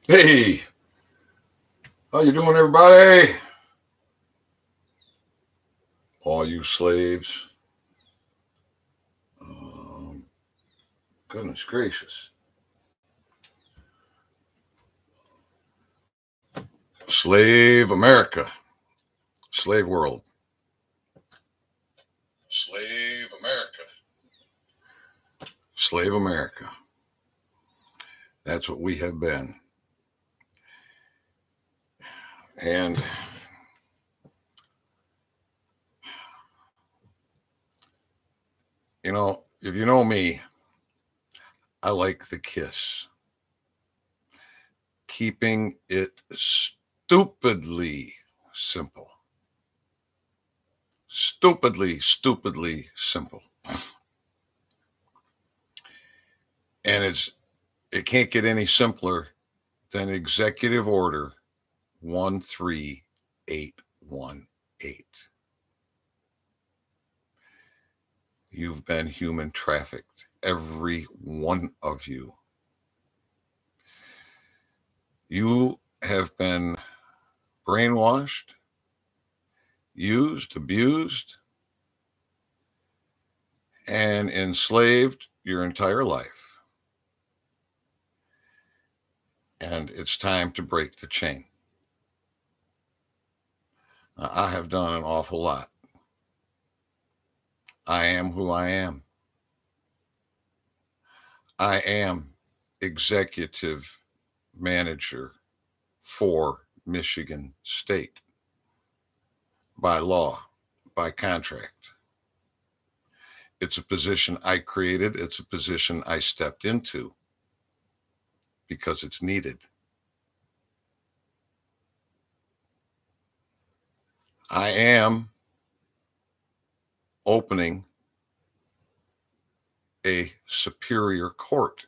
Hey, how you doing, everybody? All you slaves. Um, Goodness gracious. Slave America. Slave world. Slave America. Slave America. That's what we have been. And, if you know me, I like the kiss. Keeping it stupidly simple. Stupidly simple. And it can't get any simpler than Executive Order 13818. You've been human trafficked, every one of you. You have been brainwashed, used, abused, and enslaved your entire life. And it's time to break the chain. Now, I have done an awful lot. I am who I am. I am executive manager for Michigan State by law, by contract. It's a position I created. It's a position I stepped into because it's needed. I am opening a superior court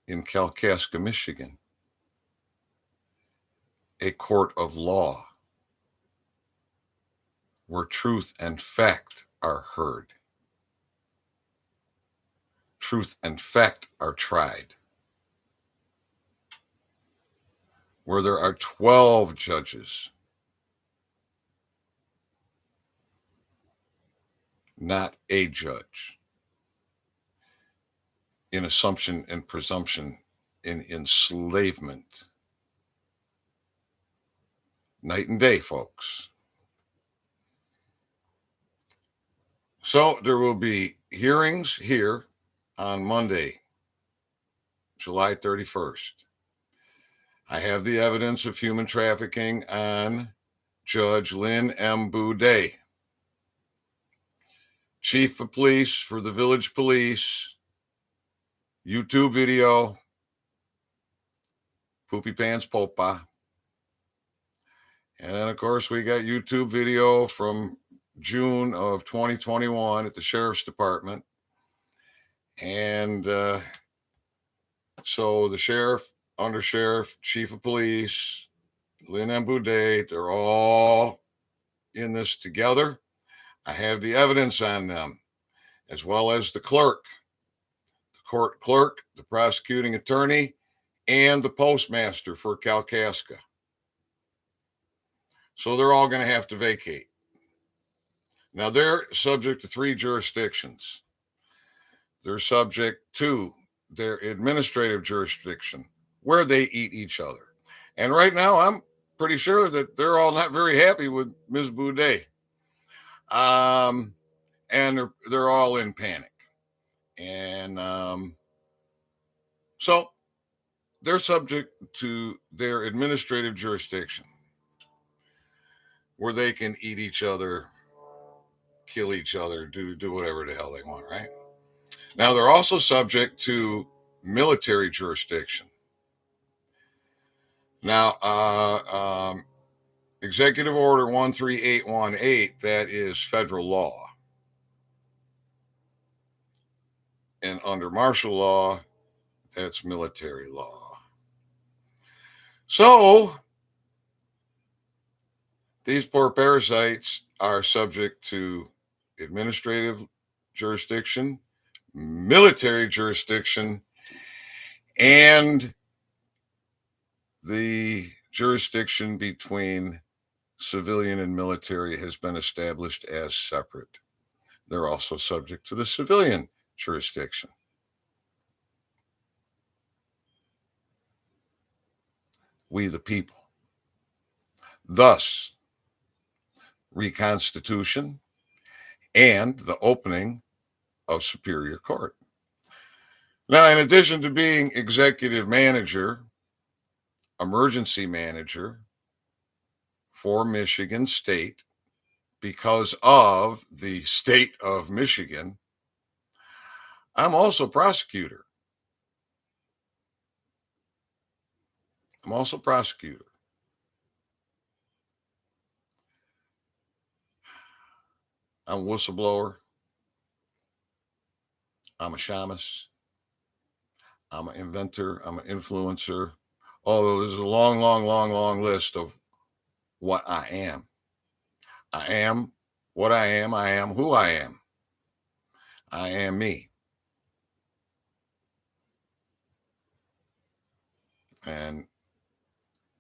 in Kalkaska, Michigan, a court of law where truth and fact are heard. Truth and fact are tried. Where there are 12 judges, not a judge, in assumption and presumption, in enslavement. Night and day, folks. So there will be hearings here on Monday, July 31st. I have the evidence of human trafficking on Judge Lynn M. Boudet, Chief of Police for the Village Police, YouTube video, Poopy Pants Popa. And then, of course, we got YouTube video from June of 2021 at the Sheriff's Department. And so the sheriff, undersheriff, chief of police, Lynn M. Boudet, they're all in this together. I have the evidence on them, as well as the clerk, the court clerk, the prosecuting attorney, and the postmaster for Kalkaska. So they're all going to have to vacate. Now, they're subject to 3 jurisdictions. They're subject to their administrative jurisdiction, where they eat each other. And right now, I'm pretty sure that they're all not very happy with Ms. Boudet. And they're all in panic. And so they're subject to their administrative jurisdiction, where they can eat each other, kill each other, do whatever the hell they want, right? Now, they're also subject to military jurisdiction. Now, Executive Order 13818, that is federal law. And under martial law, that's military law. So, these poor parasites are subject to administrative jurisdiction, military jurisdiction, and The jurisdiction between civilian and military has been established as separate. They're also subject to the civilian jurisdiction. We the people. Thus, reconstitution and the opening of Superior Court. Now, in addition to being executive manager, emergency manager for Michigan State, because of the state of Michigan, I'm also prosecutor. I'm also prosecutor. I'm a whistleblower. I'm a shamus. I'm an inventor. I'm an influencer. Although there's a long, long, long, long list of what I am. I am what I am. I am who I am. I am me. And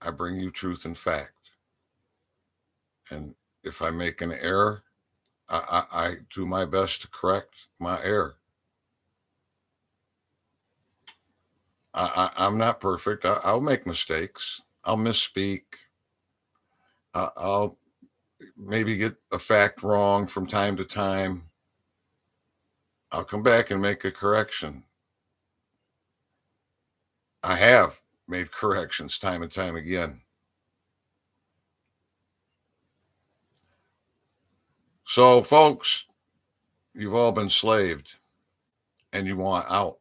I bring you truth and fact. And if I make an error, I do my best to correct my error. I'm not perfect. I'll make mistakes. I'll misspeak. I'll maybe get a fact wrong from time to time. I'll come back and make a correction. I have made corrections time and time again. So, folks, you've all been slaved and you want out.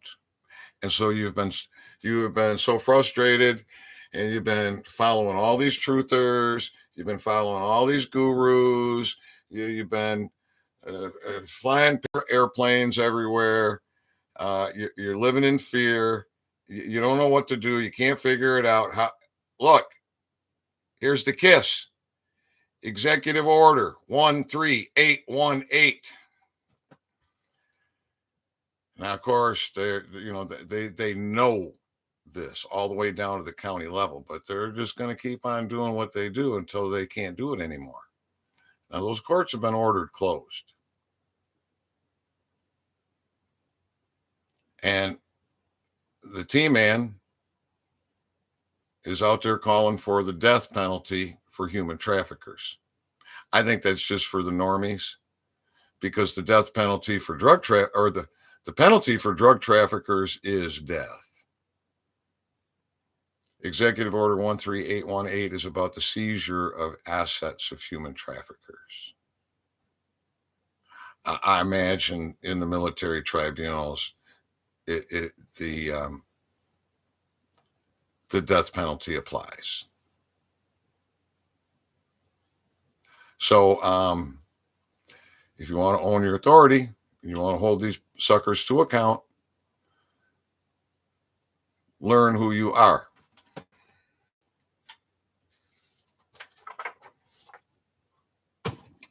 And so you have been so frustrated, and you've been following all these truthers, you've been following all these gurus, you've been flying airplanes everywhere. You're living in fear. You don't know what to do. You can't figure it out. Look, here's the kiss. Executive Order 13818. Now, of course, they know this all the way down to the county level, but they're just going to keep on doing what they do until they can't do it anymore. Now, those courts have been ordered closed. And the T-Man is out there calling for the death penalty for human traffickers. I think that's just for the normies, because the death penalty for the penalty for drug traffickers is death. Executive Order 13818 is about the seizure of assets of human traffickers. I imagine in the military tribunals, the death penalty applies. So if you want to own your authority, you want to hold these suckers to account, learn who you are.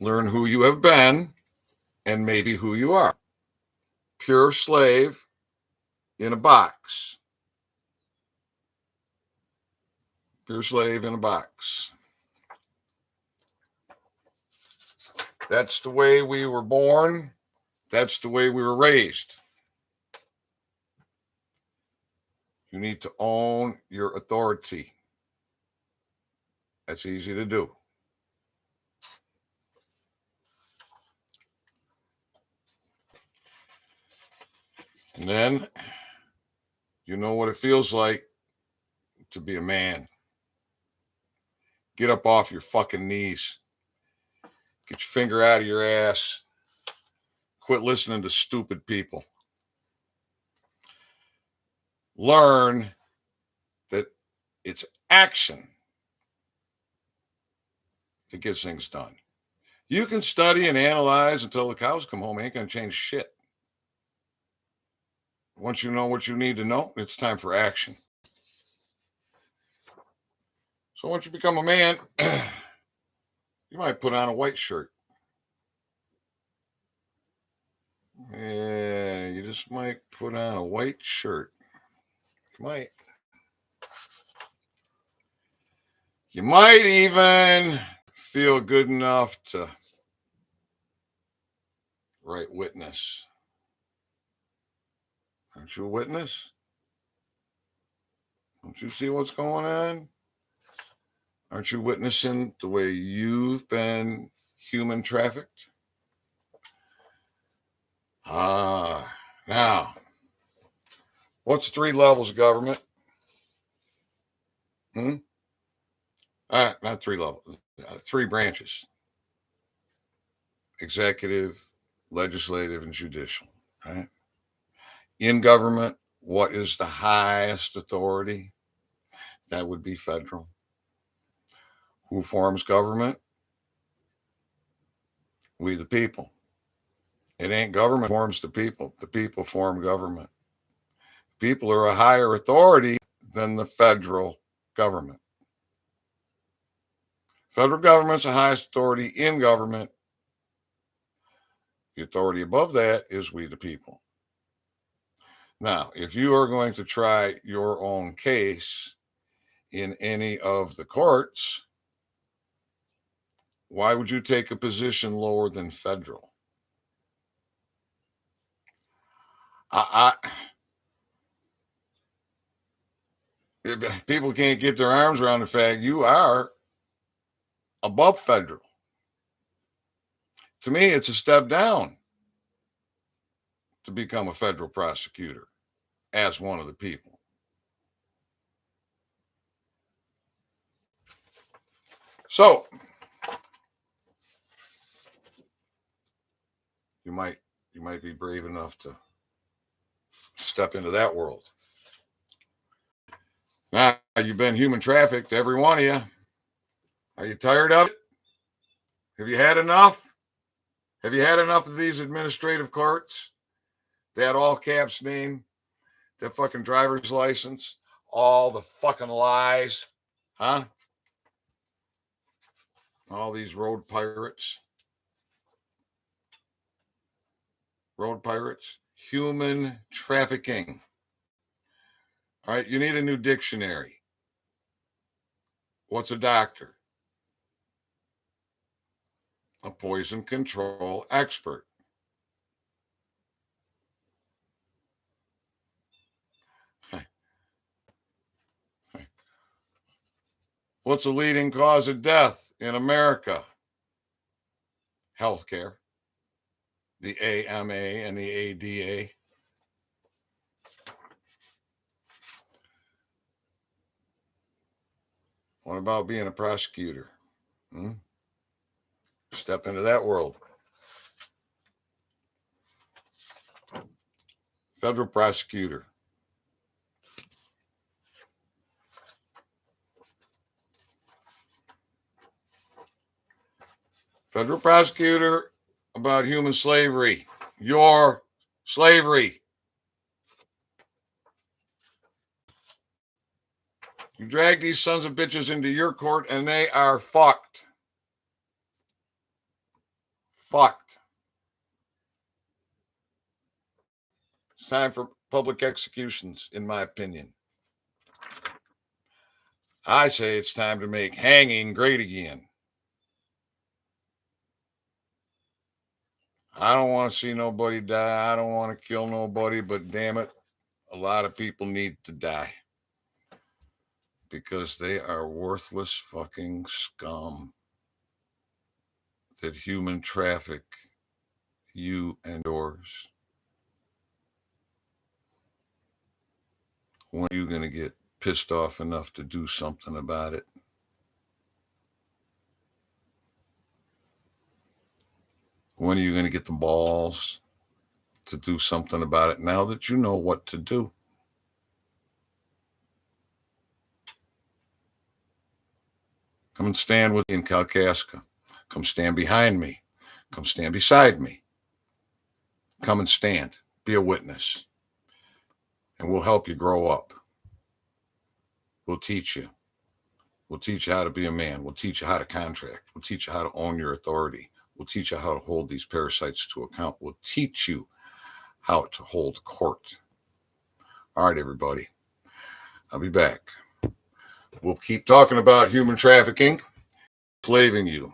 Learn who you have been and maybe who you are. Pure slave in a box. Pure slave in a box. That's the way we were born. That's the way we were raised. You need to own your authority. That's easy to do. And then you know what it feels like to be a man. Get up off your fucking knees. Get your finger out of your ass. Quit listening to stupid people. Learn that it's action that gets things done. You can study and analyze until the cows come home. It ain't going to change shit. Once you know what you need to know, it's time for action. So once you become a man, you might put on a white shirt. Yeah, you just might put on a white shirt. You might. You might even feel good enough to write witness. Aren't you a witness? Don't you see what's going on? Aren't you witnessing the way you've been human trafficked? Now, what's 3 levels of government? Not 3 levels, 3 branches: executive, legislative, and judicial. Right? In government, what is the highest authority? That would be federal. Who forms government? We the people. It ain't government forms the people. The people form government. People are a higher authority than the federal government. Federal government's the highest authority in government. The authority above that is we the people. Now, if you are going to try your own case in any of the courts, why would you take a position lower than federal? People can't get their arms around the fact you are above federal. To me, it's a step down to become a federal prosecutor as one of the people. So you might be brave enough to step into that world. Now, you've been human trafficked, every one of you. Are you tired of it? Have you had enough? Have you had enough of these administrative courts? That all caps name, that fucking driver's license, all the fucking lies, huh? All these road pirates. Road pirates. Human trafficking. All right, you need a new dictionary. What's a doctor? A poison control expert. What's the leading cause of death in America? Healthcare. The AMA and the ADA. What about being a prosecutor? Step into that world. Federal prosecutor. Federal prosecutor about human slavery. Your slavery. You drag these sons of bitches into your court and they are fucked. Fucked. It's time for public executions, in my opinion. I say it's time to make hanging great again. I don't want to see nobody die. I don't want to kill nobody, but damn it, a lot of people need to die because they are worthless fucking scum that human traffic you and yours. When are you going to get pissed off enough to do something about it? When are you going to get the balls to do something about it now that you know what to do? Come and stand with me in Kalkaska. Come stand behind me. Come stand beside me. Come and stand. Be a witness. And we'll help you grow up. We'll teach you. We'll teach you how to be a man. We'll teach you how to contract. We'll teach you how to own your authority. We'll teach you how to hold these parasites to account. We'll teach you how to hold court. All right, everybody. I'll be back We'll keep talking about human trafficking, enslaving you.